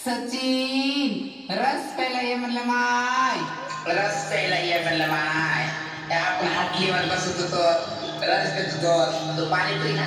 सचिन रस प्यायला ये म्हणलं माय. रस प्यायला ये म्हणलं माय. आपण हाटलीवर बसत होतो, रस देत होतो, तू पाणीपुरी ना.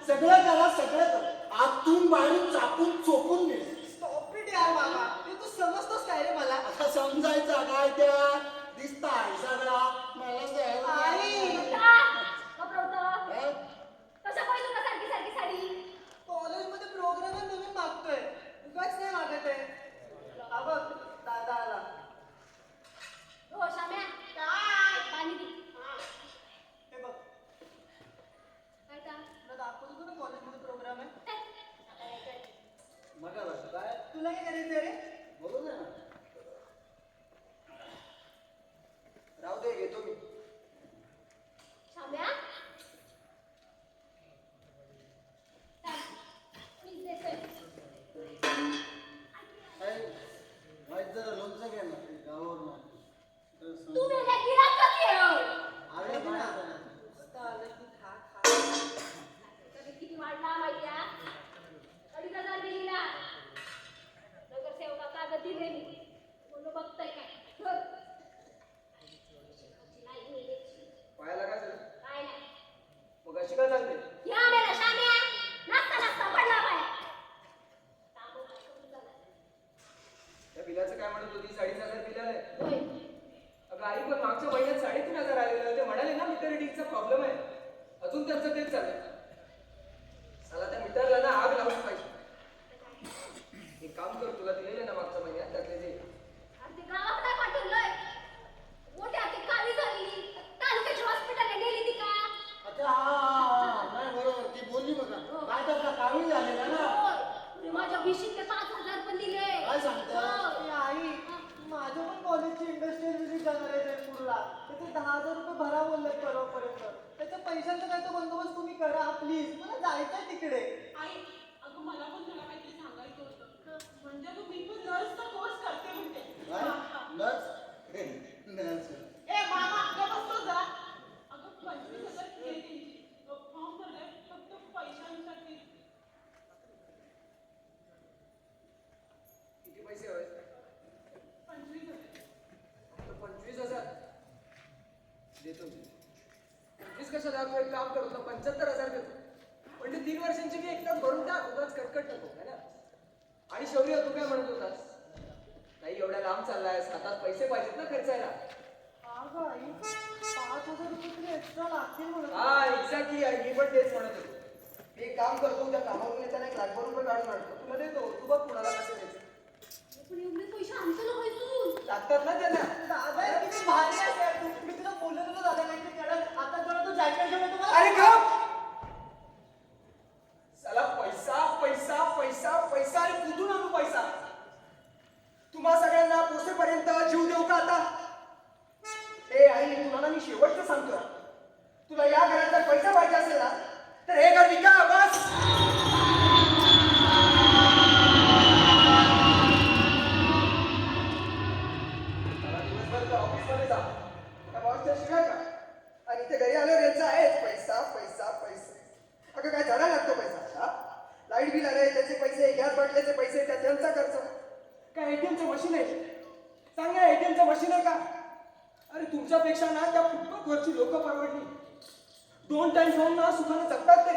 सगळं करा, सगळं करा. आतून बाहेरून चापून चोपून दे. समजतोस काय रे मला? आता समजायचं काय त्या दिसताय सगळा मला आई! कॉलेजमध्ये प्रोग्राम आहे म्हणून मागतोय. उगाच नाही मागत आहे. हा बघ, दादा आला. हे बघ, तुला दाखवतो ना कॉलेजमध्ये प्रोग्राम आहे. बघा बघा काय तुला काय करायचं रे? बघू ना राहू दे घेतो मी काय वाईट जरा लोणचं घ्या ना गावावरून अरे बाळा नुसतं आलं की खा खा. किती वाढला माहिती अडीच हजार दिला नगरसेवका कागद दिले मी म्हणून बघताय काय पायाला काय झालं काय नाही मग अशी काय चालते या मेला शाम्या नाचता नाचता पडला बाय त्या बिलाचं काय म्हणत होती 2,500 बिल आहे होय अगं आई पण मागच्या महिन्यात 3,500 आलेलं ते म्हणाले ना मीटर रिडिंगचा प्रॉब्लेम आहे अजून त्यांचं तेच चाललंय चला त्या मीटरला ना आग लावली पाहिजे एक काम कर तुला दिलेलं ना मागच्या महिन्यात त्यातले जे आणि ते गावात नाही पाठवलंय मोठ्या ती काळी झाली तालुक्याच्या हॉस्पिटलला गेली ती का अच्छा हा नाही बरोबर ती बोलली बघा काय त्याचा कामी झालेला ना होय. मी माझ्या भिशीत ते 5,000 पण दिले काय सांगता? हो. ए आई, माझ्या पण कॉलेजची इंडस्ट्रियल व्हिजिट जाणार आहे जयपूरला. तिथे 10,000 रुपये भरा बोललेत परवापर्यंत. त्याच्या पैशांचा काय तो बंदोबस्त तुम्ही करा प्लीज. मला जायचंय तिकडे. आई अगं मला पण तुला काहीतरी सांगायचं होतं म्हणजे तू मी पण नर्सचा कोर्स करते म्हणते नर्स ए मामा अगं बसतो जरा अगं 25,000 फी आहे त्यांची फॉर्म भरलाय फक्त पैशांसाठी किती पैसे हवे 25,000 25,000 देतो मी 25 कशाला तू एक काम करतो 75,000 देतो म्हणजे 3 वर्षांची मी एकदाच भरून टाक उगाच कटकट नको है ना आणि शौर्य तू काय म्हणत होतास नाही एवढ्या लांब चाललायस हातात पैसे पाहिजेत ना खर्चायला हा गं आई, 5,000 रुपये तरी एक्स्ट्रा लागतील म्हणून. हा एक्झॅक्टली मी पण तेच म्हणत होतो मी एक काम करतो त्या कामावरून येताना 1,00,000 रुपये काढून आणतो तुला देतो तू बघ कुणाला कसं द्यायचं पण एवढे पैसे आणतो ना पैसून लागतात ना त्यांना दादा किती भारी आहे यार. मी तुला बोललो होतो दादा माहिती कारण आता जरा तू जॅकेट घेऊन येतो मला. अरे गप साला पैसा पैसा पैसा पैसा आणि कुठून आणू पैसा तुम्हा सगळ्यांना पोसेपर्यंत जीव देऊ का आता ए आई तुम्हाला मी शेवटचं सांगतो तुला या घरात जर पैसा पाहिजे असेल ना तर हे घर विका बस मला दिवसभर ऑफिसमध्ये जा त्या बॉसच्या शिवाय का आणि इथे घरी आल्यावर यांचा आहेच पैसा पैसा पैसा अगं काय झाडा लागतो पैसा हा लाईट बिल आले त्याचे पैसे गॅस बाटल्याचे पैसे त्यांचा खर्च काय एटीएमचं मशीन आहे चांगलं एटीएमचं मशीन आहे का अरे तुमच्यापेक्षा ना त्या फुटपाथवरची लोक परवडली 2 टाइम खाऊन ना सुखाने जगतात ते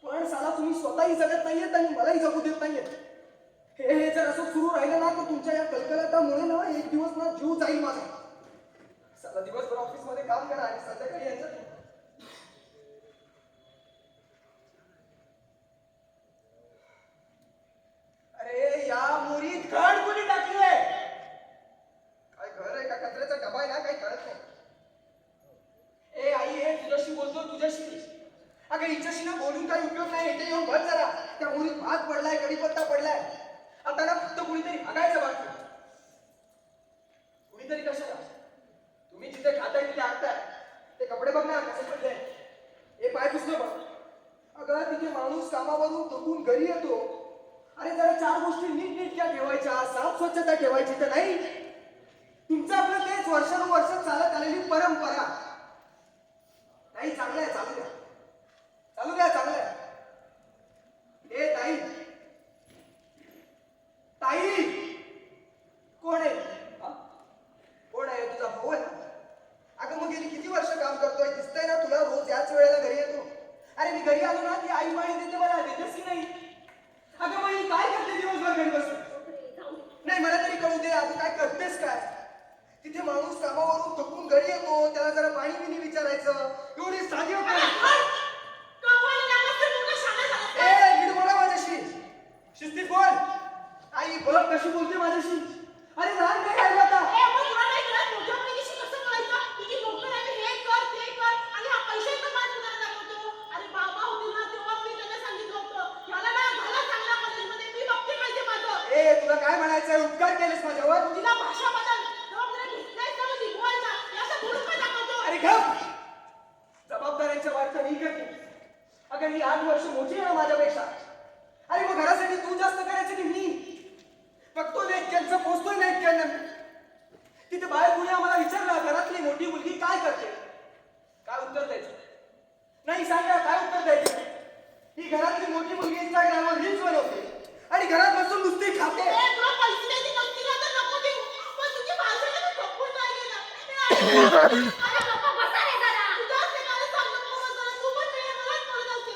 पण साला तुम्ही स्वतःही जगत नाहीयेत आणि मलाही जगू देत नाहीयेत हे जर असं सुरू राहिलं ना तर तुमच्या या कलकलाटामुळे ना एक दिवस ना जीव जाईल माझा साला दिवसभर ऑफिसमध्ये काम करा आणि संध्याकाळी यायचं अरे या मुरीत घड कोणी टाकली आहे काय घर आहे का कचऱ्याचा डबा आहे ना काही कळत नाही ए आई हे तुझ्याशी बोलतो तुझ्याशी अगं हिच्याशी ना बोलून काही उपयोग नाही इथे येऊन बस जरा त्या मुरीत भात पडलाय कढीपत्ता पडलाय आता ना फक्त कुणीतरी हागायचं बाकी कुणीतरी कशाला तुम्ही जिथे खाताय तिथे हाकताय ते कपडे बघ ना कसे पडले हे पाय पुसलं बघ अगं तिथे माणूस कामावरून थकून घरी येतो अरे जरा 4 गोष्टी नीटनेटक्या ठेवायच्या साफ स्वच्छता ठेवायची तर नाही तुमचं आपलं तेच वर्षानुवर्ष चालत आलेली परंपरा नाही चांगलं आहे चालू द्या चांगलं आहे ए ताई ताई कोण आहे कोण आहे तुझा भाऊ आहे अगं मग गेली किती वर्ष काम करतोय दिसतंय ना तुला रोज याच वेळेला घरी येतो अरे मी घरी आलो ना ती आई पाणी देते मला देतेस की नाही अगं मग ही काय करते दिवसभर घरी बसून बघ कशी बोलते माझ्याशी. अरे लहान नाही राहिलं आता. ए, मग तुला नाही कळत मोठ्या मुलगीशी कसं बोलायचं? तुझी नोकर आहे, हे कर, ते कर, आणि हा पैशाचा मान तुला दाखवतो. अरे बाबा होते ना, तेव्हा मी त्यांना सांगितलं होतं, ह्याला ना घाला चांगल्या कॉलेजमध्ये, मी बघते पाहिजे माझं. ए तुला काय म्हणायचंय? उपकार केलेस माझ्यावर. तिला भाषा बदल, जबाबदाऱ्या घेतल्यास ना, मग शिकवायच्या, याचा धूळ का दाखवतो? अरे गप. जबाबदाऱ्यांच्या वार्ता मी करते. अगं ही 8 वर्ष मोठी आहे ना माझ्यापेक्षा. अरे मग घरासाठी तू जास्त करायचं की मी? बघतो नेटक्यांचं, पोचतोय नेटक्यांना. तिथे बाहेर कुणी आम्हाला विचारलं घरातली मोठी मुलगी काय करते, काय उत्तर द्यायचं? नाही सांगा काय उत्तर द्यायचं? ही घरातली मोठी मुलगी इंस्टाग्रामवर रील्स बनवते आणि घरात बसून नुसती खाते. ए, तुला पैसे द्यायचे नसतील ना, तर नको देऊ. पण तुझी भाषा ना, मी थकून राहिली ना. ए, अरे बाबा बसा रे जरा. तुझ्या असते मला सांगू नको जरा. तू पण वेळेत मलाच बोलत असते.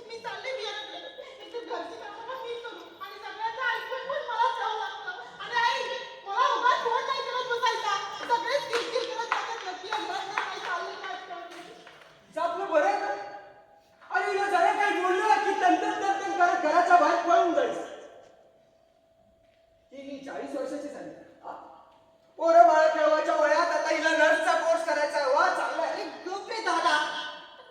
मी चालले बियाणाकडे. एकतर घरची कामं पण मी करू आणि सगळ्यांचं ऐकून पण मलाच जावं लागतं. आणि आई, मला उगाच फोन नाही करत बसायचा. सगळेच किरकिर करत जातात. नक्की अंदाज नाही काय चाललंय, काय करते. हिचं आपलं बरं आहे का? अरे हिला जरा काही बोललं की तंतन करत घराच्या बाहेर पळून जायचं. ही 40 वर्षाची झाली. पोरं बाळ खेळवायच्या वयात आता हिला नर्सचा कोर्स करायचा आहे. वा चांगलाय. अरे गप रे दादा,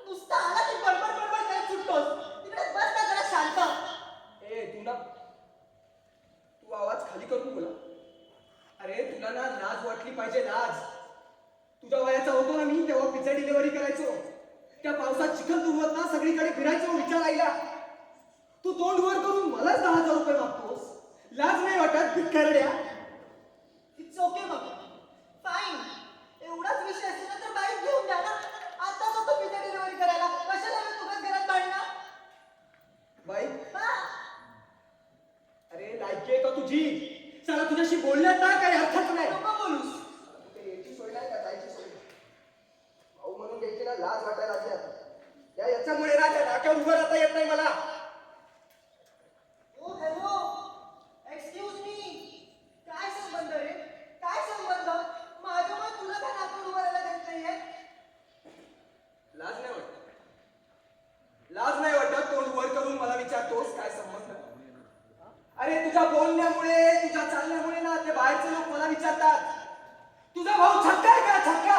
नुसता आला की बडबड बडबड करत सुटतोस. तिकडे बस ना जरा शांत. ए तू आवाज खाली करून बोला. अरे तुला ना लाज वाटली पाहिजे, लाज. तुझ्या वयाचा होतो ना मी, तेव्हा पिझ्झा डिलिव्हरी करायचो. त्या पावसात चिखल तुंबत ना सगळीकडे फिरायचो विचार आईला. तू तोंड वर करून मलाच 10,000 रुपये मागतोस. लाज नाही वाटत भिकारड्या? इट्स ओके मग, फाईन. एवढाच विषय असेल ना तर बाईक घेऊन द्या ना. आताच होतो पिझ्झा डिलिव्हरी करायला. कशाला हवे तुझ्याच घरात भांडणं? बाई हा? अरे लायकी आहे का तुझी? चला तुझ्याशी बोलण्यात ना काही अर्थच नाही. नको बोलूस. कुठे यायची सोय नाही का जायची सोय? भाऊ म्हणून घ्यायची ना लाज वाटायला लागली आता. याच्यामुळे ना त्या नाक्यावर उभं राहता येत नाही मला. ओ हॅलो, एक्सक्यूज मी. काय संबंध रे? काय संबंध? माझ्यामुळे तुला काय नाकावर उभं राहायला देत नाहीये? लाज नाही वाटत? लाज नाही वाटत तोंड वर करून मला विचारतोस काय संबंध? अरे तुझ्या बोलण्यामुळे, तुझ्या चालण्यामुळे ना ते बाहेरचे लोक मला विचारतात, तुझा भाऊ छक्का आहे का? छक्का?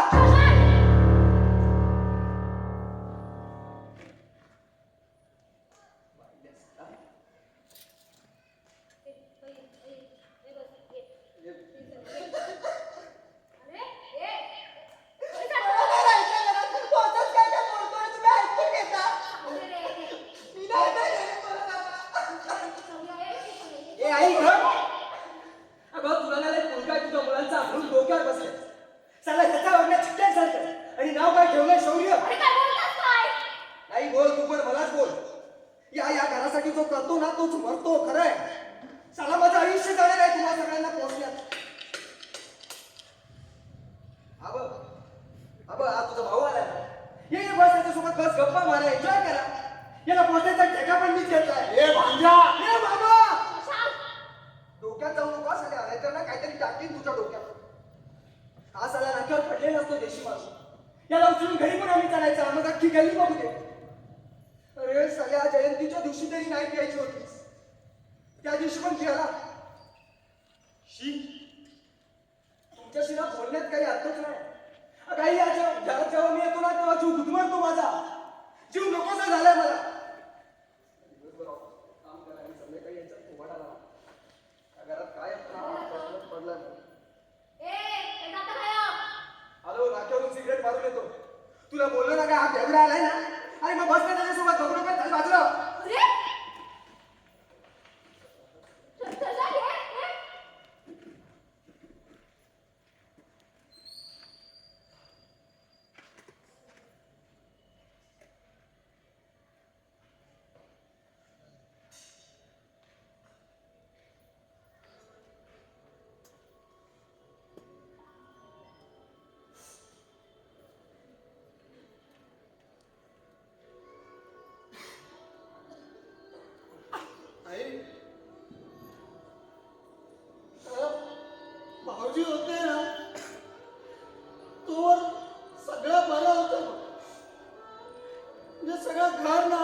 मला नाही राहायचं घरात. पोहोचच काय काय बोलतोय तुम्ही ऐकून घेता? मी नाही राहिलेले परत आता. ए आई गं! अगं तुला ना मुलगा तुझ्या मुलांचा म्हणून डोक्यावर बसलाय. चला त्याच्या वागण्यात चिट्ट्यांसारखं आणि नाव काय ठेवलंय शौर्य. नाही बोल तू पण मलाच बोल. या घरासाठी जो करतो ना तोच मरतो. खरंय. चला माझं आयुष्य जाणार आहे तुम्हाला सगळ्यांना पोहोचण्यात. अबं हा तुझा भाऊ आलाय ना. ये बस त्याच्यासोबत बस गप्पा मारा, एन्जॉय करा. याला पोहोचायचा ठेका पण मीच घेतलाय. ए भांजा, ए बाबा, डोक्यात जाऊ नका सगळ्या. नाहीतर ना काहीतरी टाकीन तुझ्या डोक्यात. हा साला नाक्यावर पडलेला असतो देशी माणूस. याला उचलून घरी पण आम्ही चालायचा. मग अख्खी गल्ली बघू दे. अरे सगळ्या जयंतीच्या दिवशी तरी नाही प्यायची होतीस. त्या दिवशी पण प्याला. शी, तुमच्याशी ना बोलण्यात काही अर्थच नाही. काही घरात जेव्हा मी येतो ना तेव्हा जीव गुदमरतो माझा. जीव नकोसा झालाय मला. दिवसभर काम करा आणि संध्याकाळी यायचा थोबाडा लावा. या घरात काय प्रश्नच पडलाय मला. हॅलो, नाक्यावरून सिगरेट मारून येतो. तुला बोललो ना का हा फेवरा आलाय ना. अरे मग बस ना त्याच्यासोबत बघू नका बाजूला. भाऊजी होते ना तोवर सगळं बरं होतं. म्हणजे सगळं घर ना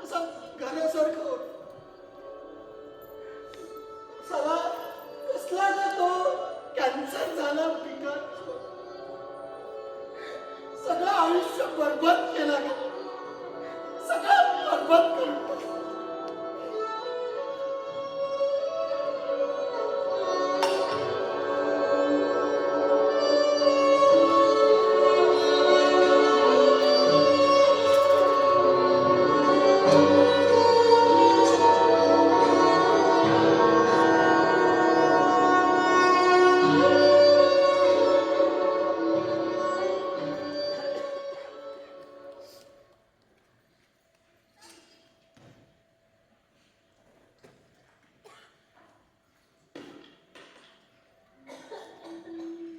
असं घरासारखं होत. सगळं कॅन्सर झालं, पिकाचं सगळं आयुष्य बरबाद केलं ग. सगळं बरबाद करून टाकलं.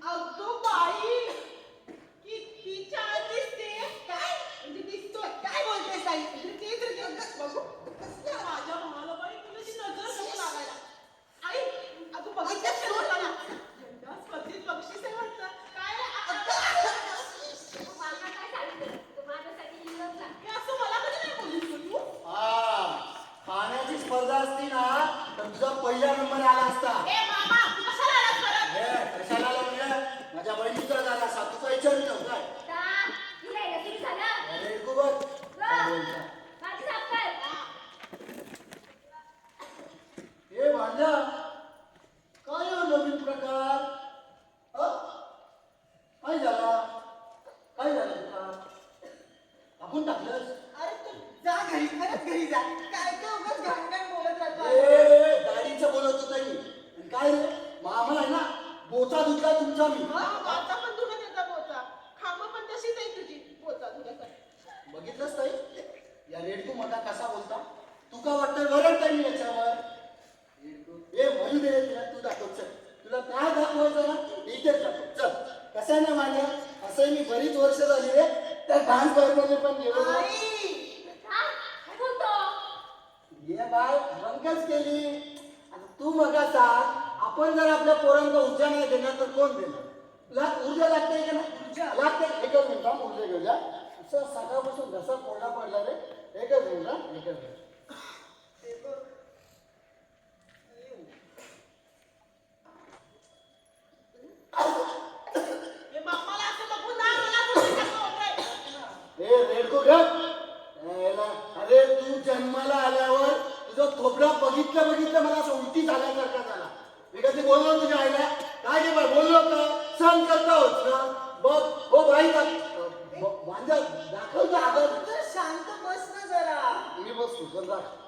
अगं बाई, किती छान दिसते. काय म्हणजे दिसतोय? काय बोलतेस आई? तेच रे, बघू कसल्या माझ्या भावाला बाई, तुला ती नजर नको लागायला. आई, अगं बघितलंस का मला? यंदा स्पर्धेत बक्षीस आहे वाटतं. काय रे? मला काय सांगितलं तू माझ्यासाठी लिहिलंच ना. हे असं मला कधी नाही बोललीस गं तू? खाण्याची स्पर्धा असती ना तर तुझा पहिला नंबर आला असता. ए मामा, तू कशाला आलास परत? कशाला लावलं? माझ्या बहिणीचा झाला असा तुझा विचार नव्हता. आता लिहायला सुरू झालं. अरे तू बघ काय बोलता. माझी साफ कर. हे भांजा काय हो नवीन प्रकार? काय झाला? काय झालं तुला? आपण टाकलंस? अरे तू जा घरी, खरंच घरी जा. काय काय उगाच घाणघाण बोलत राहतो. गाडीचं बोलत होता मी. आणि काय रे मामा आहे ना बोचा धुतला तुमचा मी. माझा पण तुला त्याचा पोचा. खांब पण तशीच आहे तुझी. पोचा तुझ्यासाठी. बघितलंस ताई या रेडकू मका कसा बोलता? तुका वाटतं वरड ताई याच्यावर. ए म्हणू दे तुला, तू दाखव चल. तुला काय दाखवायचं ना इथेच दाखव चल. कसं आहे ना माझ्या असं मी बरीच वर्ष झाली रे त्या डान्स बारमध्ये पण गेलो ना. हा? काय बोलतो? ये बाय रंगच केली. आता तू मगा सांग आपण जर आपल्या पोरांना ऊर्जा नाही देणार तर कोण देणार? तुला ऊर्जा लागते का नाही? लागते. एकच मिनिट ऊर्जा घेऊया. असं सकाळपासून घसा कोरडा पडला रे. एकच मिनिट एकच मिनिट. हे मामाला असं बघून ना मला कुठे कसं होतंय. ए रेडको गप. अरे तू जन्माला आल्यावर तुझं थोपडा बघितलं मला असं उलटी झाल्यासारखा झाला. मी कधी बोललो तुझ्या आईला? काय गे बाय बोललो का? सण करता होत ना. बघ हो बाई माझ्या दाखवतो आदर. तू शांत बस ना जरा. मी बसतो चल दाखव.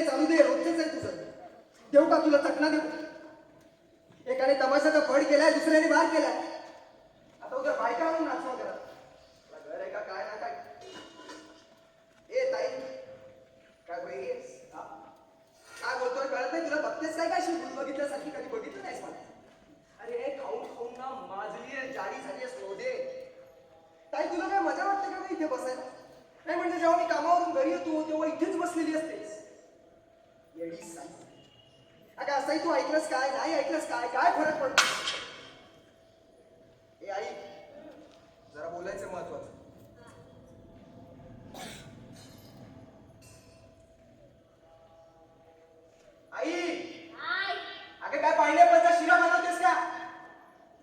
चालू दे रोजच आहे तुझं. देऊ का तुला चकना देऊ? एकाने तमाशाचा फड केलाय, दुसऱ्याने बार केलाय. आता उद्या बायका आणून नाचवा करा. घर आहे का काय ना काय. ए ताई काय बहिणी काय बोलतोय कळत नाही तुला? बघतेस काय काय भूत बघितल्यासारखी कधी बघितलं नाहीस मला. अरे खाऊन खाऊन ना माजली आहे, जाडी झाली आहे सोडे. ताई तुला काय मजा वाटते का इथे बसायला? नाही म्हणजे जेव्हा मी कामावरून घरी येतो तेव्हा इथेच बसलेली असतेस. येडी साई. अगं असंही तू ऐकलंस काय नाही ऐकलंस काय काय फरक पडतो? ए आई जरा बोलायचं महत्वाचं. आई अगं काय पायनॅपलचा शिरा बनवतेस का?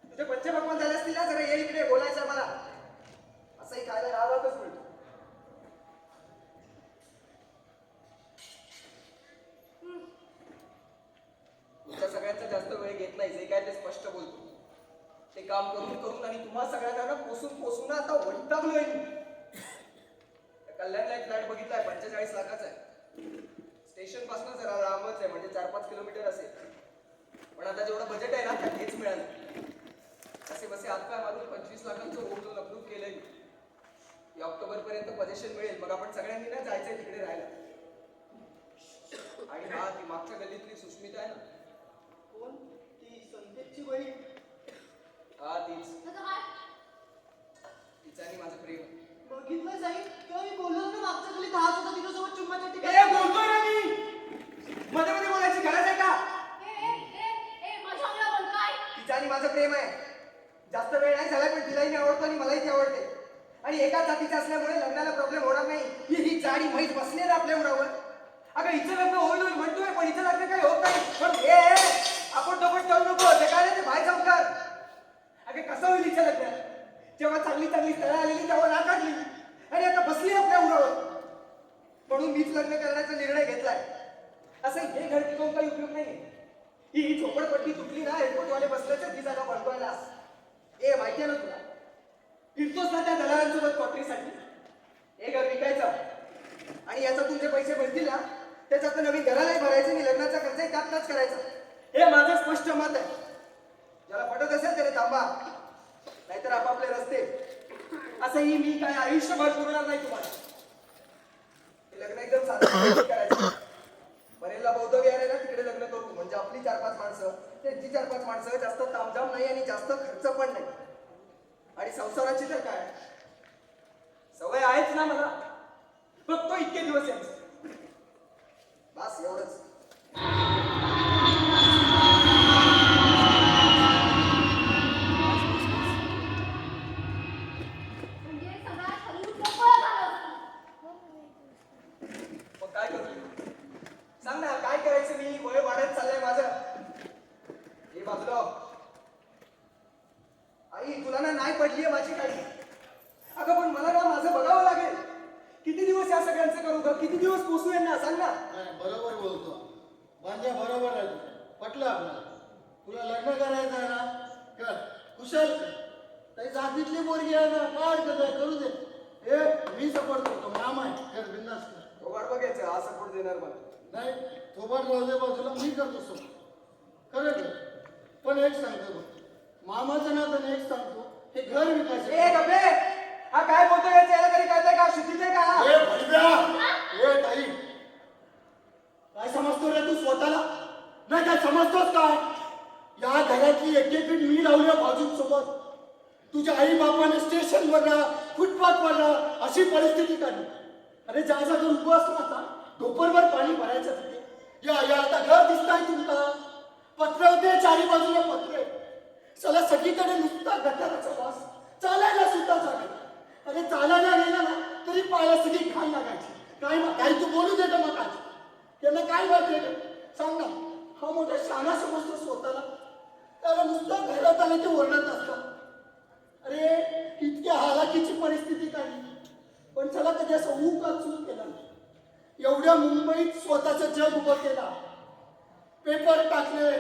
तुझे पंचपक्वान झाले असतील ना, जरा ये इकडे बोलायचं मला. असंही खायला राहतच मिळतो. तुमच्या सगळ्यांचा जास्त वेळ घेत नाही, जे काय ते स्पष्ट बोलतो. ते काम करून करून आणि तुम्हा सगळ्यांना पोसून आता वैतागलोय मी. कल्याणला एक फ्लॅट बघितलाय, 45 लाखाचा आहे. स्टेशन पासून जरा लांबच आहे, म्हणजे 4-5 किलोमीटर असेल. पण आता जेवढं बजेट आहे ना त्यात हेच मिळालं. असे बसे हातपाय मारून 25 लाखांचं होम लोन अप्रूव्ह केलंय. या ऑक्टोबर पर्यंत पोझिशन मिळेल. मग आपण सगळ्यांनी ना जायचंय तिकडे राहायला. आणि हा ती मागच्या गल्लीतली सुष्मिता आहे ना, कोण? ती संकेतची बहीण. हा तीच. तुझं काय? तिचं आणि माझं प्रेम. बघितलं जाईल तेव्हा मी बोललो ना मागच्या खाली 10 होता तिच्यासोबत चुम्माच्या ए बोलतोय ना मी. मध्ये मध्ये बोलायची गरज आहे का? माझ्या अंगला बोल काय? तिचं आणि माझं प्रेम आहे. जास्त वेळ नाही झालाय, पण तिलाही मी आवडतो आणि मलाही ती आवडते. आणि एकाच जातीचं असल्यामुळे लग्नाला प्रॉब्लेम होणार नाही. ही जाडी म्हैस बसली ना आपल्या उरावर. अगं हिचं लग्न होईल म्हणतोय, पण हिचं लग्न काही होत नाही. पण आपण दोघं ठेवू नको, ते काय नाही ते बाहेर जाऊन कर. अगं कसं होईल हिचं लग्न? जेव्हा चांगली चांगली स्थळं आलेली तेव्हा नाकारली आणि आता बसली आपल्या उरावर. म्हणून मीच लग्न करण्याचा निर्णय घेतलाय. असं हे घर टिकवून काही उपयोग नाही. ही झोपडपट्टी तुटली ना, एअरपोर्टवाले बसल्याच्या ती जागा बनवायला. माहितीये ना तुला, फिरतोच ना त्या दलालांसोबत कॉटरीसाठी. हे घर विकायचं आणि याचा तुमचे पैसे मिळतील ना, त्याच्यात नवीन घरालाही भरायचं आणि लग्नाचा खर्चही त्यातच करायचा. हे माझं स्पष्ट मत आहे. ज्याला पटत असेल त्याने थांबा, नाहीतर आपापले रस्ते. असंही मी काय आयुष्यभर पुरणार नाही तुम्हाला. लग्न एकदम साधं करायचं. बरेला बौद्ध विहार आहे ना, तिकडे लग्न करू. म्हणजे आपली 4-5 माणसं, त्यांची 4-5 माणसं. जास्त तामझाम नाही आणि जास्त खर्च पण नाही. आणि संसाराची तर काय सवय आहेच ना मला. बघतो इतके दिवस यांचं. बस एवढंच. म्हणजे सगळा ठरवून मोकळं झालं. मग काय करू? सांग ना काय करायचं? मी वय वाढत चाललंय माझं. हे बाजूला. आई तुला ना नाही पडलीये माझी काही. अगं पण मला ना माझं बघावं लागेल. किती दिवस या सगळ्यांचं करू ग? किती दिवस पोसू यांना? सांग ना. नाही, बरोबर बोलतो. म्हणजे बरोबर आहे. पटलं आपल्याला. तुला लग्न करायचं आहे ना, कर. कुशल कर. काही जातीतली पोरगी आहे ना, काय हरकत आहे, करू दे. मी सपोर्ट करतो. मामा आहे, कर, बिंदास कर. वाट बघायचं, हा सपोर्ट देणार मला. नाही, थोबाड राहू दे बाजूला, मी करतो सपोर्ट. खरं कर. पण एक सांगतो बघ, मामाचं नातं एक सांगतो, हे घर विकायचं. गप्पे, हा काय बोलतोय? याला तरी कळतंय का? शुद्धीत आहे का? ताई, काय समजतो रे तू स्वतःला? नाही काय समजतोस काय? या घरातली एक एक मी लावल्या बाजूंसोबत. तुझ्या आई बापाने स्टेशनवर फुटपाथवर अशी परिस्थिती काढली. अरे ज्या जागा उभं असला ना, डोपरवर पाणी भरायचं तिथे. या आता घर दिसताय तुमचा. पत्र होते चारी बाजूला पत्रे. चला सगळीकडे नुसता गटाराचा वास. चालायला सुद्धा जागा. अरे चालायला गेलं ना तरी पायाला सगळी घाण लागायची. काय तू बोलू दे मग आज. त्यांना काय वाटलं सांग ना. हा मोठा शाणा समजतो स्वतःला. त्याला नुसतं घरात आले ते ओरडत असतात. अरे इतक्या हालाकीची परिस्थिती काढली, पण चला कधी असं चूक केला. एवढ्या मुंबईत स्वतःचं जग उभं केला. पेपर टाकले,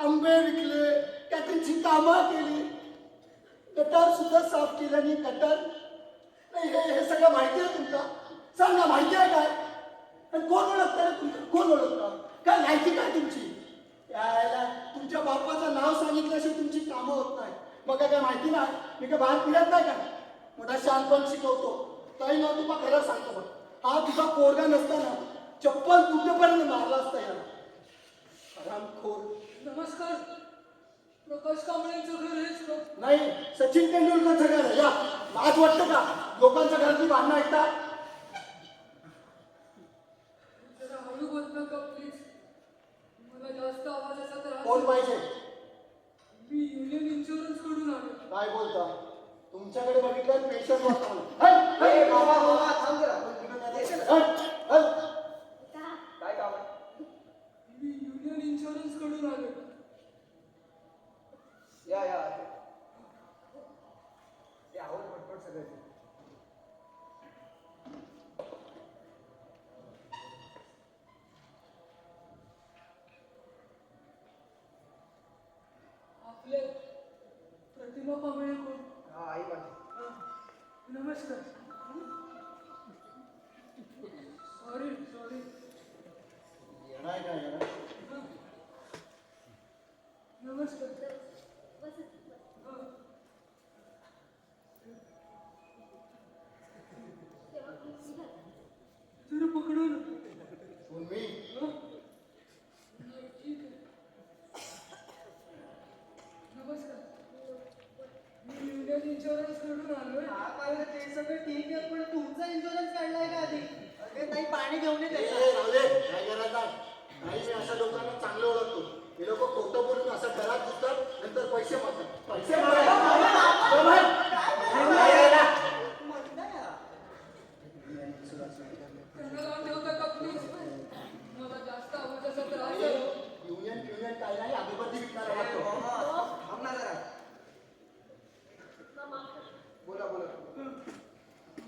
आंबे विकले, कॅटरिंगची कामं केली, गटार सुद्धा साफ केलं. आणि गटार नाही हे सगळं माहिती आहे तुमका? सांग ना, माहिती आहे काय? आणि कोण ओळखतं रे तुमचं? कोण ओळखतं? काय माहिती काय तुमची? यायला तुमच्या बापाचं नाव सांगितल्याशिवाय तुमची कामं होत नाही. मग काय माहिती नाही? मी काय बाहेर फिरत नाही का? मोठा शानपण शिकवतो. ताई ना तुम्हाला खरं सांगतो बघ, हा तुझा पोरगा नसताना चप्पल तुझ्यापर्यंत मारला असता याला. हरामखोर. नमस्कार. प्रकाश कांबळेंचं घर हेच का? नाही, सचिन तेंडुलकरचं घर आहे. या, लाज वाटतं का लोकांच्या घरातली भांडणं ऐकता? जरा हळू बोलता का प्लीज? मला जास्त आवाजाचा त्रास कोण आहे. पाहिजे? मी युनियन इन्शुरन्स कडून आलो. काय बोलता? तुमच्याकडे बघितलं पेशंट वाटतो. बाबा बाबा थांब जरा. काय काम आहे? मी युनियन इन्शुरन्स कडून आलो. या या ते आवाज पटपट सगळं. आपले प्रतिमा कांबळे कोण? हा आई माझी. नमस्कार. सॉरी. येणार काय येणार? नमस्कार. जरा पकडू ना. तुम्ही ठीक आहे. नमस्कार. मी युनियन इन्शुरन्स कडून आलोय. हा मला ते सगळं ठीक आहे, पण तुमचा इन्शुरन्स काढलाय का आधी? अरे ताई पाणी घेऊन येते. राहू दे, काय करायचं नाही. मी अशा लोकांना चांगलं ओळखतो. हे लोक खोटं बोलून असं घरात घुसतात, नंतर पैसे मागतात. पैसे त्यांना लावून ठेवता का प्लीज? मला जास्त आवाजाचा त्रास आहे. युनियन काय नाही, अगरबत्ती विकणारा वाटतो. थांब ना जरा. बोला बोला.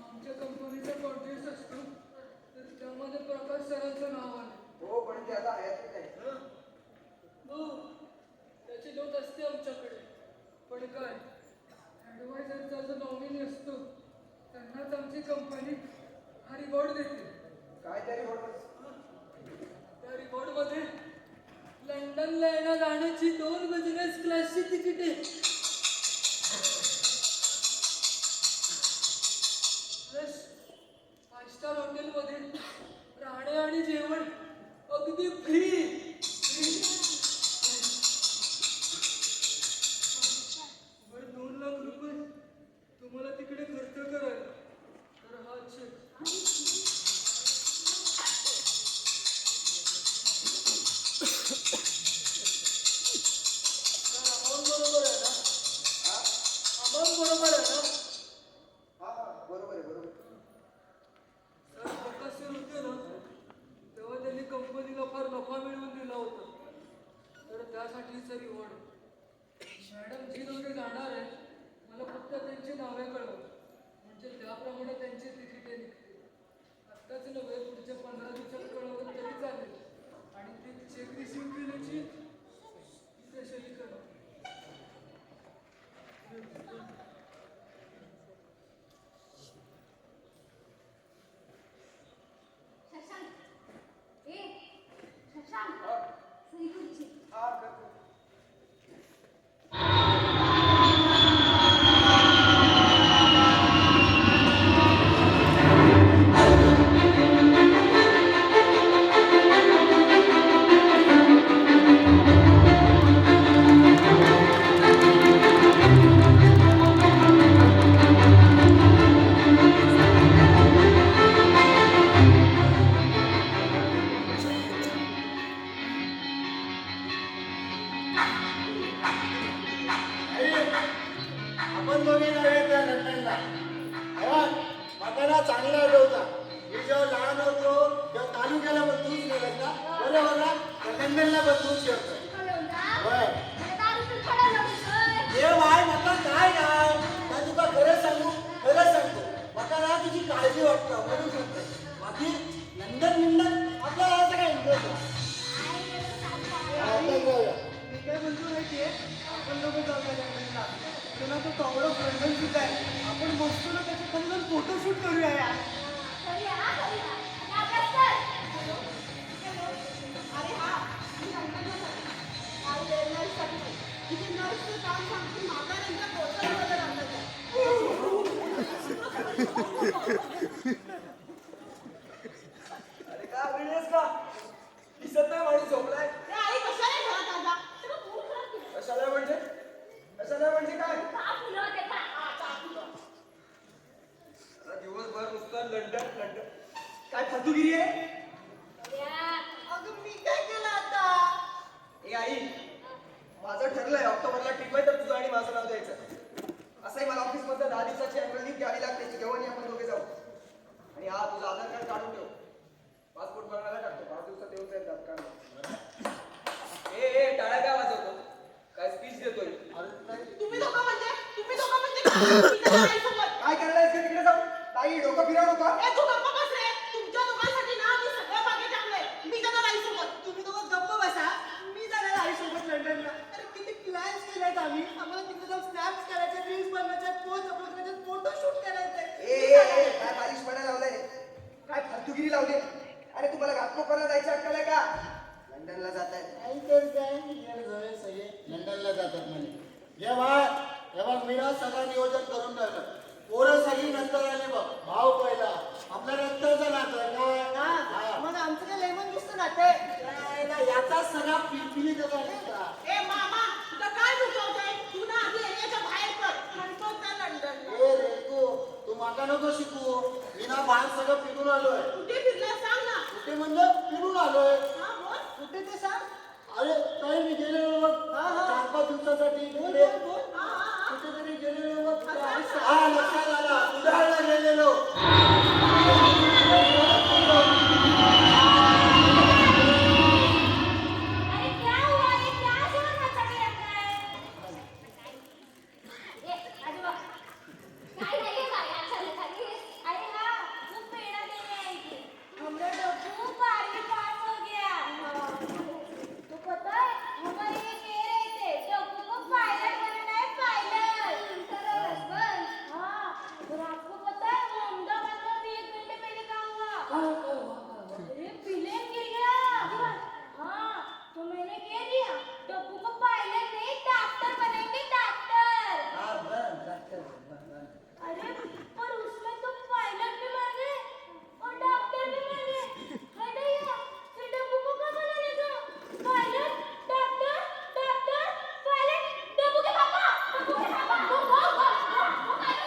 आमच्या कंपनीचा कॉन्ट्रॅक्ट असतो, तर त्यामध्ये प्रकाश सरांचं नाव आलं. हो पण ते आता आहेत काय? हो, त्याची नोट असते आमच्याकडे. पण काय, ॲडवायझरचा जो नॉमिनी असतो त्यांनाच आमची कंपनी हा रिवॉर्ड देते. काय तरी होत. त्या रिवॉर्डमध्ये लंडनला येण्या जाण्याची 2 बिझनेस क्लासची तिकिटे, प्लस 5 स्टार हॉटेलमध्ये राहणे आणि जेवण अगदी फ्री. बरं 2 लाख रुपये तुम्हाला तिकडे खर्च करायला, तर हा चेक. बरोबर आहे ना? अमाऊंट बरोबर आहे ना? हा हा बरोबर आहे बरोबर. सर प्रकाश सर होते ना, तेव्हा त्यांनी कंपनीला फार नफा मिळवून दिला होता, तर त्यासाठीचं रिवॉर्ड. मॅडम जी दोघे जाणार आहे, मला फक्त त्यांची नावे कळवा, म्हणजे त्याप्रमाणे त्यांची तिकिटे निघतील. आत्ताच नव्हे, पुढच्या 15 दिवसात कळवलं तरी चालेल. आणि ती चेक रिसीव्ह केल्याची इथे सही करा. शशांक, सही तुझी. हा करतो. आपण दोघे जाऊया त्या लंडनला. मला चांगला आठवता. मी जेव्हा लहान होतो तेव्हा तालुक्याला पण तूच गेलास ना? बरोबर ना? त्या लंडनला पण तूच येतोय. होय. ये बाय, म्हटलं काय नाव? काय तुका खरं सांगतो. मला ना तुझी काळजी वाटतं म्हणून सांगतोय. बाकी लंडन आपल्याला असं काय इंटरेस्ट नाही. आपण जाऊया. मी काय म्हणतो माहितीये, आपण लोक जाऊया लंडनला. तुला तो कवडं लंडन सुद्धा आहे. आपण बसतो ना, त्याच्या खाली जाऊन फोटोशूट करूया यार. अरे हा, मी लंडनला जाते. आई नर्ससाठी. तिथे नर्सचं काम सांगते, म्हाताऱ्यांच्या पोटामध्ये राहतात. अरे का वेळेस का दिसत नाही माणूस झोपलाय. ए, आई कशाला मी जाणार आईसोबत. काय करायला तिकडे जाऊन ताई डोकं फिरव नको ए, तू गप्प बस रे. तुमच्या दोघांसाठी ना मी सगळं मागे टाकलंय. मी जाणार आईसोबत. तुम्ही दोघं गप्प बसा मी जाणार आईसोबत लंडनला. अरे किती प्लॅन्स केलेत आम्ही. आम्हाला तिकडे जाऊन स्नॅप्स करायचे, रील्स बनवायचे, पोस्ट अपलोड करायचे, फोटोशूट करायचे. काय बालिशपणा लावलाय, काय फालतूगिरी लावली. अरे तुम्हाला घाटकोपरला जायचं अक्कल आहे का? लंडनला जात आहे. नाही तर काय येड झळे सगळे लंडनला जातात म्हणे. जेव्हा मी ना सगळं नियोजन करून ठेवलं. पोरं सगळी नंतर आले बघ. भाव पहिला आपल्या रक्ताचं नातं आहे काय? हा. मग आमचं काय लेमन दिसतं ना ते. याचा सगळा पिलपिली त्याचा रस्ता. ए मामा, तुला काय दुखवतंय? तू ना आधी एरियाच्या बाहेर पड आणि मग जा लंडनला. ए रेको, तू माका नको शिकू. मी ना बाहेर सगळं फिरून आलोय. कुठे फिरला सांग ना. कुठे म्हणजे फिरून आलोय. हा बोल. कुठे ते सांग. अरे काही मी गेलेलो बघ 4-5 दिवसासाठी तिकडे कुठेतरी गेलेलो बघ. हा लक्षात आला उदाहरणा गेलेलो. अरे क्या हुआ ये क्या जोर मचाने रखा है ए आजोबा काय नाहीये काय अचानक आली अरे हाँ वो पेड़ा देने आई थी हमरा डब्बू पारी पास हो गया तो पता है हमारे ये कह रहे थे डब्बू को पायलट बनना है पायलट बस हाँ और आपको पता है वो अहमदाबाद में भी 1 घंटे पहले कहाँ हुआ अरे प्लेन गिर गया हाँ तो मैंने कह दिया डब्बू को पायलट नहीं डॉक्टर बनेंगे डॉक्टर अरे पर उसमें तो पायलट भी मर गए और डॉक्टर भी मर गए हटैया फिर डब्बू को कब बनाने का पायलट डॉक्टर पायलट डब्बू के पापा वो काहे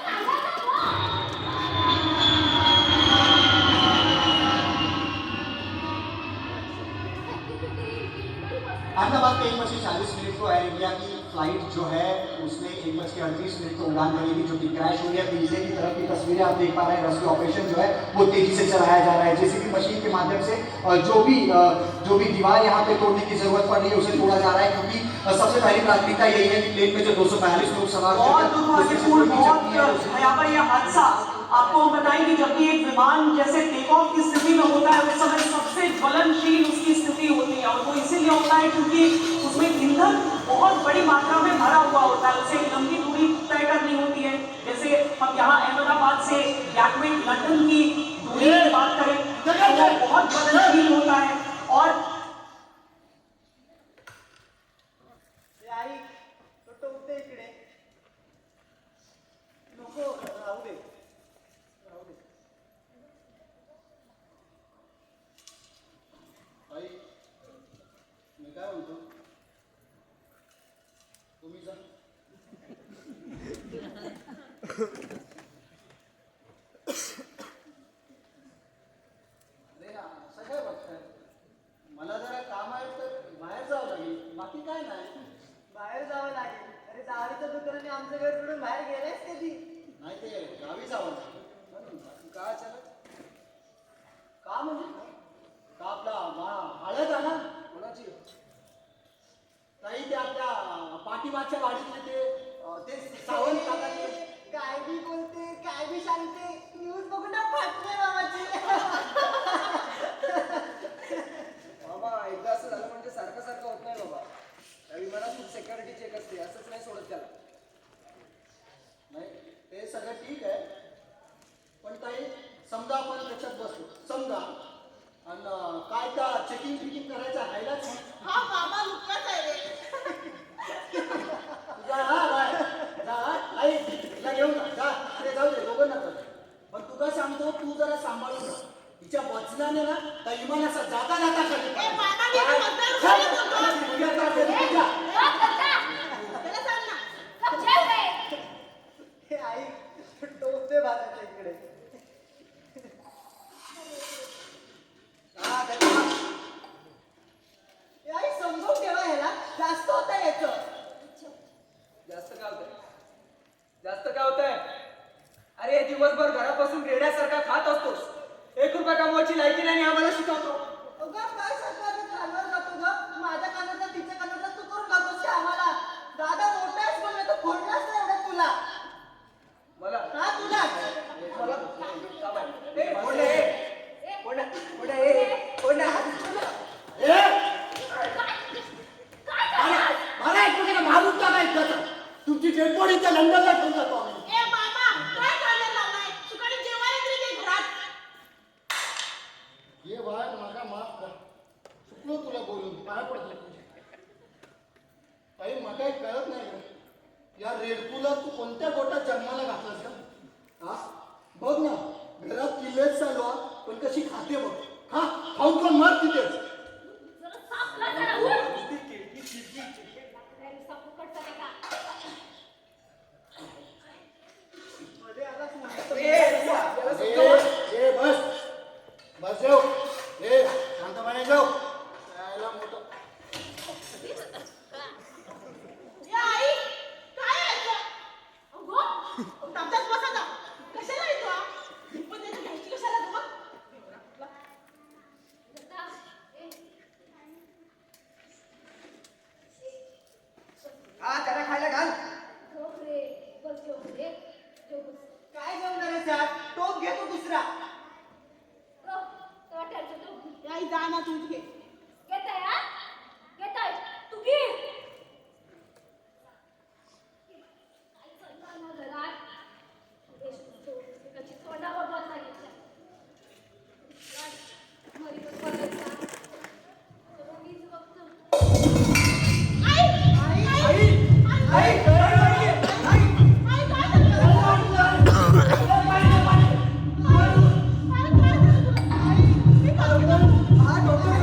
अहमदाबाद के 1:40 को एयर इंडिया की फ्लाइट जो है उसने 1:38 को उड़ान भरी जो कि क्रैश हो गया। पीछे की तरफ की तस्वीरें आप देख पा रहे हैं। रेस्क्यू ऑपरेशन जो है वो तेजी से चलाया जा रहा है। जेसीबी मशीन के माध्यम से जो भी दीवार यहाँ पे तोड़ने की जरूरत पड़ रही है उसे तोड़ा जा रहा है, क्योंकि सबसे पहली प्राथमिकता यही है कि प्लेन में जो 242 लोग सवार बहुत दुर्भाग्यपूर्ण बहुत भयावह यह हादसा। आपको हम बताएं कि जब भी एक विमान जैसे टेक ऑफ की स्थिति में होता है उस समय सबसे ज्वलनशील उसकी स्थिति होती है और वो इसीलिए होता है क्योंकि उसमें ईंधन बहुत बड़ी मात्रा में भरा हुआ होता है। उसे लंबी दूरी तय करनी होती है। जैसे हम यहाँ अहमदाबाद से गैटविक लंदन की दूरी की बात करें तो वो बहुत ज्वलनशील होता है। और आई तो टोकते इकडे नको राहू दे. आई मी काय म्हणतो तुम्ही जा. अरे असं काय बघताय. मला जरा काम आहे तर बाहेर जावं लागेल, बाकी काय नाही. बाहेर जावं लागेल. अरे दारूच्या दुकानाने आमचं घर सोडून बाहेर गेलेस कधी? नाही ते गावी जावं लागेल म्हणून. का चालत का म्हणजे का आपला हळद आहे ना कोणाची? काही ते आपल्या पाठीमागच्या वाडीतले ते सावंत काकाचे. काय बी बोलते काय बी सांगते. न्यूज बघून ना फाटले बाबाची. बाबा एकदा असं झालं म्हणजे सारखं सारखं होत नाही बाबा. त्या विमानात खूप सिक्युरिटी चेक असते, असंच नाही सोडत त्याला. नाही ते सगळं ठीक आहे, पण काही समजा आपण त्याच्यात बसलो समजा आणि काय त्या चेकिंग फिकिंग करायचं राहिलाच नाही. हा मामा लुक्काच आहे रे. तुझा हा बाय जा आई तिला घेऊन जा. अरे जाऊ दे दोघं नका. पण तुला सांगतो तू जरा सांभाळून जा. तिच्या वजनाने ना त्या विमानाचा जाता जाता खाली ए मामा मी तर मतदार झाले बोलतो. त्याला सांग ना. कब चल रहे हे आई टोकते भाताच्या इकडे. हे आई समजून ठेवा ह्याला. जास्त होत आहे याचं. जास्त काय होतंय? जास्त काय होतंय? अरे दिवसभर घरापासून रेड्यासारखा खात असतोस. 1 रुपया कमवायची लायकी नाही आम्हाला शिकवतो. अगं काय सरकारने खाल्लं जातो ग. मला माफ कर. चुकलो तुला बोलून, पाया पडतो तुझ्या. काही मला काही कळत नाही ग. या रेडपूला तू कोणत्या गोटात जन्माला घातलास का? हा बघ ना, घरात किल्लेच चालवा पण कशी खाते बघ. खा, खाऊन खाऊन मर तिथेच. जरा साफ कर जरा, उठ. लाकडाने साफ फुकटचा ते का? मध्ये आलाच नाही. याला समजावं. ए बस बस जाऊ. ए शांतपणे जाऊ. यायला मोठं या आई, काय आहे याचं? अगो, तामजात बसा ना. कशाला येतो हा? पण त्याची घ्यायची कशाला गं मग? दत्ता, ए. हा त्याला खायला घाल. झोप रे, बस झोप रे. झोप बस. काय जेवणार आहे साहेब? टोप घेतो दुसरा. गो, तो वाटायचं तू. या आई, जा ना तू घे. घेताय हा? घेताय. तू घे. काय चाललं ना घरात? सुरेश तो एकाची तोंडावर बोट सांगितलं. मरी पण बघायचा. तर मीच बघतो. आई, आई, आई, आई, काय झालं? हा डॉक्टर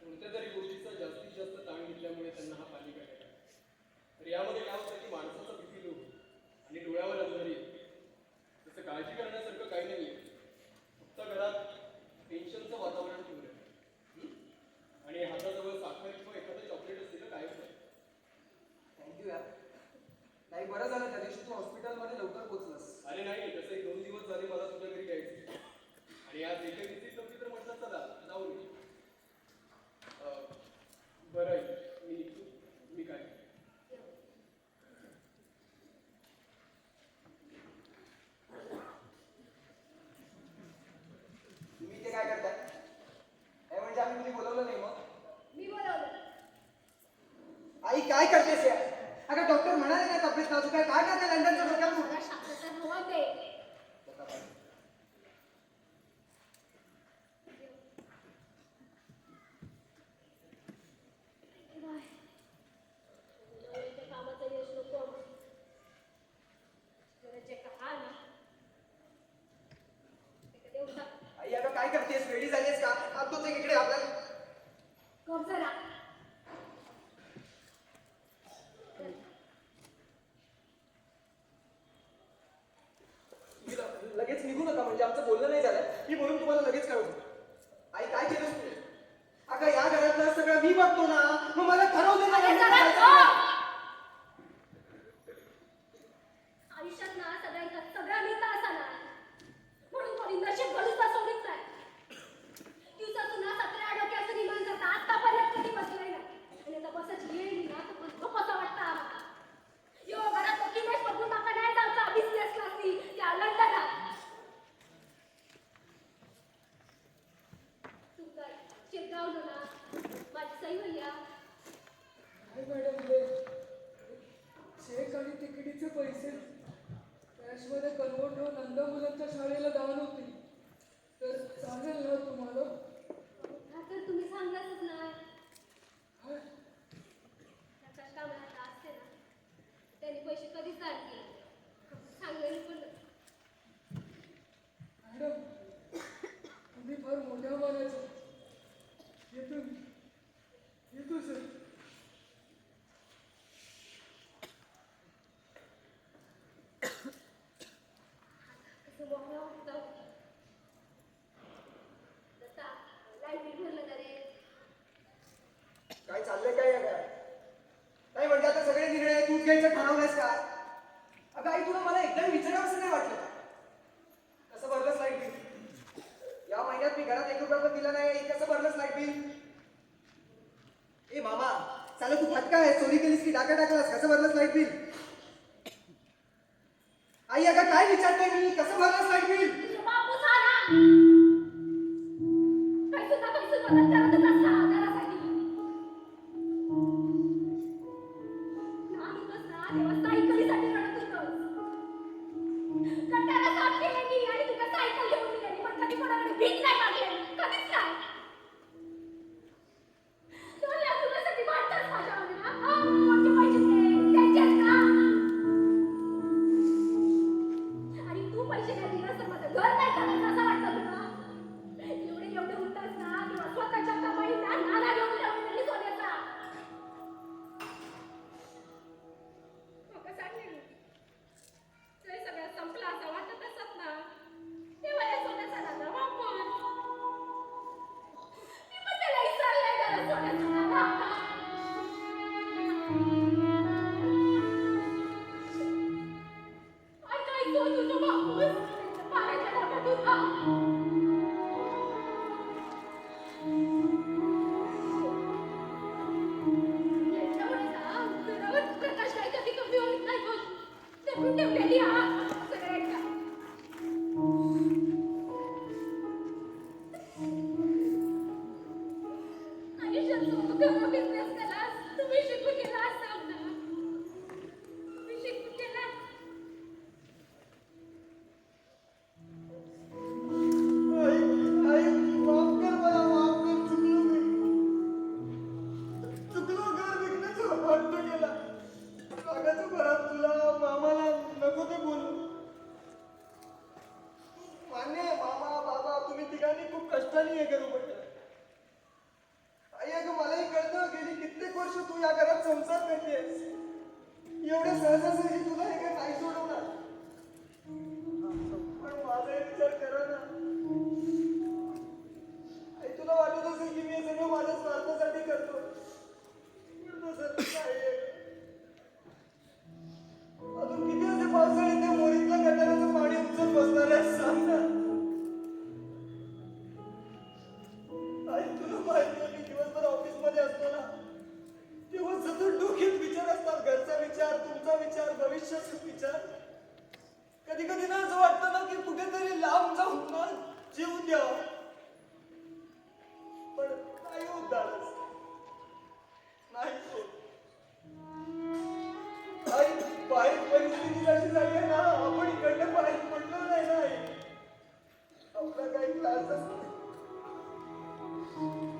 कोणत्या तरी गोष्टीचा जास्तीत जास्त ताण घेतल्यामुळे त्यांना हा पालिका गेला. तर यामध्ये काय होतं की माणसाचा बीपी लो आणि डोळ्यावर आजारी येतो. तसं काळजी करण्यासारखं काही नाहीये. फक्त घरात टेन्शनचं वातावरण ठेवलं आहे. आणि हाताजवळ साखर किंवा एखादं चॉकलेट असलेलं कायम नाही. थँक्यू यार. नाही बरं झालं त्या दिवशी तू हॉस्पिटलमध्ये लवकर पोहोचलास. अरे नाही, तसं 1-2 दिवस झाले मला तुझ्या घरी यायचं. आणि आज एकही विजिट नव्हती तर म्हटलं चला जाऊन येऊ. बरं आहे, मी काय तुम्ही ते काय करताय? हे म्हणजे आम्ही तुझी बोलवलं नाही मग. मी बोलवलं. आई काय करतेस यार? अगं डॉक्टर म्हणाले ना तब्येत नाजूक आहे. काय करते लंडनच्या डोक्यात? मला शास्त्राचा भगवान दे. कामाचं यश नको. जे का ना ते देऊ टाक. आई अगं काय करतेस? वेळी झालीस का? हात धुते इकडे आपल्याला. गप जरा. तुम्ही लगेच निघू नका म्हणजे आमचं बोलणं नाही झालं. मी बोलून तुम्हाला लगेच कळवतो. आई काय केलंस तू? अगं या घरातलं सगळं मी बघतो ना. मग मला ठरवलं अरे नाही जरा का? गप. आयुष्यात ना सगळ्या मी का असणार? म्हणून कोणी नशीब घडूच बसवलीच नाही. दिवसातून ना 17 डोक्याचं निमान करता आतापर्यंत कधी बसलंय नाही. आणि आता बसायची वेळ येईल ना तर पण नको असं वाटतं आम्हाला. यो घरात तो दिनेश बघून नका नाही जायचा बिझनेस क्लासनी त्या लंडनात. तुमचा शिरगावलो ना माझी सई भैया. काय मॅडम हे चेक आणि तिकिटीचे पैसे कॅशमध्ये कन्वर्ट होऊन नंदा मुलांच्या शाळेला दान होतील तर चालेल ना तुम्हाला? हा तर तुम्ही सांगलाच नाही. काय? त्या कष्टामध्ये असते ना त्यांनी पैसे कधीच आणले सांगलेली पण मॅडम तुम्ही फार मोठ्या मानायचं. येतो सर. कसं मोकळं वाटतं. दत्ता का टाकलास? कसं भरलंस लाईट बिल? आई अगं काय विचारते मी? कसं भरलंस लाईट बिल? तुझा बापूच हा ना. काही सुद्धा मदत करतच असता घरासाठी. लहान होतंस ना तेव्हा सायकलीसाठी रडत होतंस. कंटाळा साफ केले मी आणि तुला सायकल घेऊन दिली. पण कधी कोणाकडे भीक नाही मागली. कधीच नाही. दोन लाख रुपयासाठी भांडतास माझ्यावर ना? हा? कोणते पैसे ते? त्यांचेच ना? आणि तू पैसे नाही दिलास तर माझं घर नाही चालायचं असं वाटतं तुला? एवढे होतास ना तेव्हा स्वतःच्या कमाईला नाला घेऊन ठेवलेली सोन्याचा. मग सांग नाही ते सगळं संपलं असं वाटत असत ना तेव्हा या सोन्याचा नाला वापर. मी पण त्याला विसरलंय जरा सोन्याचा नाला. ऐकायचो तुझं बापूस पाण्याच्या डब्यात होता. याच्यामुळे ना घरावर प्रकाश काय कधी कमी होत नाही बघ. ते ठेवलेली हा सगळ्यांच्या. आयुष्यात तू खरा बिझनेस केलास. तुम्ही शिकून गेला असाल ना. तुम्ही शिकून गेला. आई, आई, माफ कर मला, माफ कर. चुकलो मी. चुकलो, घर विकण्याचा हट्ट केला. रागाच्या भरात तुला, मामाला नको ते बोलू. मान्य आहे, मामा, बाबा, तुम्ही तिघांनी खूप कष्टाने हे करू पडलं. आई अगं मलाही कळतं, गेली कित्येक वर्ष तू या घरात संसार करतेस. एवढ्या सहजासहजी तुला हे काय नाही सोडवणार. पण माझा एक विचार करा ना. आई तुला वाटत असेल की मी हे सगळं माझ्या स्वार्थासाठी करतो. पण तसं नाहीये. अजून किती असे पावसाळ्यात त्या मोरीतल्या गटाराचं पाणी उचलून बसणार आहे सांग ना. आई तुला माहिती आहे मी दिवसभर ऑफिसमध्ये असतो ना तेव्हा सतत डोक्यात विचार असतात. घरचा विचार, तुमचा विचार, भविष्याचा विचार. कधी कधी ना असं वाटतं ना की कुठेतरी लांब जाऊन ना जीव द्यावा. पण नाही होत धाडस. नाही होत. आई बाहेर परिस्थिती जशी झाली आहे ना आपण इकडनं बाहेर पडलो नाही ना आई. आपला काही क्लासच नाही.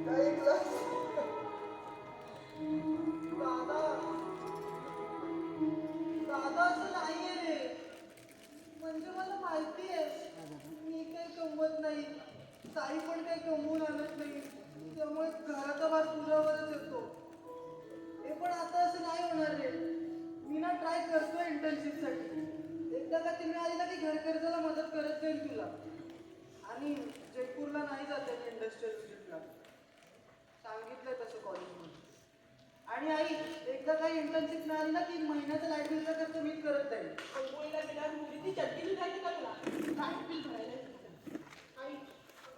काही क्लास दादा दादा असं नाहीये रे. म्हणजे मला माहिती आहे मी काही कमवत नाही. ताई पण काही कमवून आणत नाही. त्यामुळे घराचा भार तुझ्यावरच येतो. हे पण आता असं नाही होणार रे. मी ना ट्राय करतोय इंटर्नशिपसाठी. एकदा का ती मिळाली ना की घर कर्जाला मदत करत जाईल तुला. आणि जयपूरला नाही जात आहे इंडस्ट्रियल विजिटला. सांगितलंय तसं कॉलेजमध्ये. आणि आई एकदा काही इंटर्नशिप मिळाली ना की महिन्याचा लाईट बिलचा खर्च मीच करत जाईल. अंघोळीला गेल्यावर मुलीची चटणी निघायची का तुला? लाईट बिल भरायला येतं. आई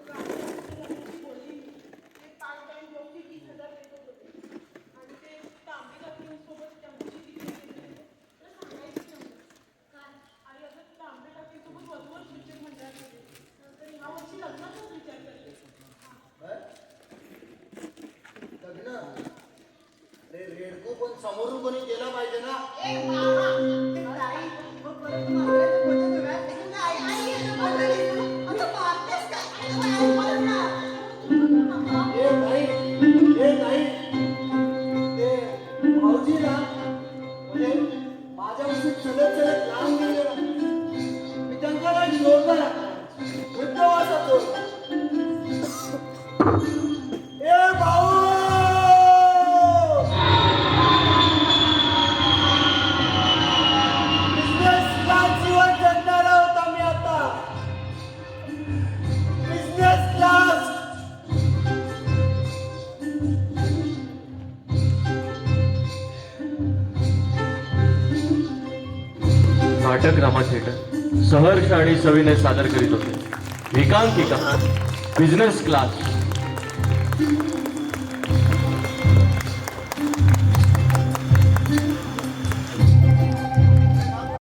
गाडी बोलली मी. ते पार्ट टाइम जॉबची 20,000 देत होते. आणि ते तांबे टाकीसोबत त्यांची किती केलेली तर सांगायची नव्हतं. काय आई आता तांबे टाकीसोबत वधूवर शिक्षण मंडळात होते. नंतर ह्या वर्षी लग्नाचाच विचार करते. लग्न रे रेडको पण समोरून कोणी केला पाहिजे ना. ए मामा ते ताई मग परत मारायचं बचत होणार. आई आई हे बदलली आता मारतेस काय? आई मला ना ए नाही ते भाऊजी ना म्हणजे माझ्यापासून चलत चलत लांब गेले ना. मी त्यांना जोडला वृद्धवासा जोडला. ए भाऊ बिझनेस क्लास जीवन जगणारा होता मी आता. Business class. नाटक रामा थिएटर सहर्ष आणि सविनय सादर करीत होते एकांकिका बिझनेस क्लास.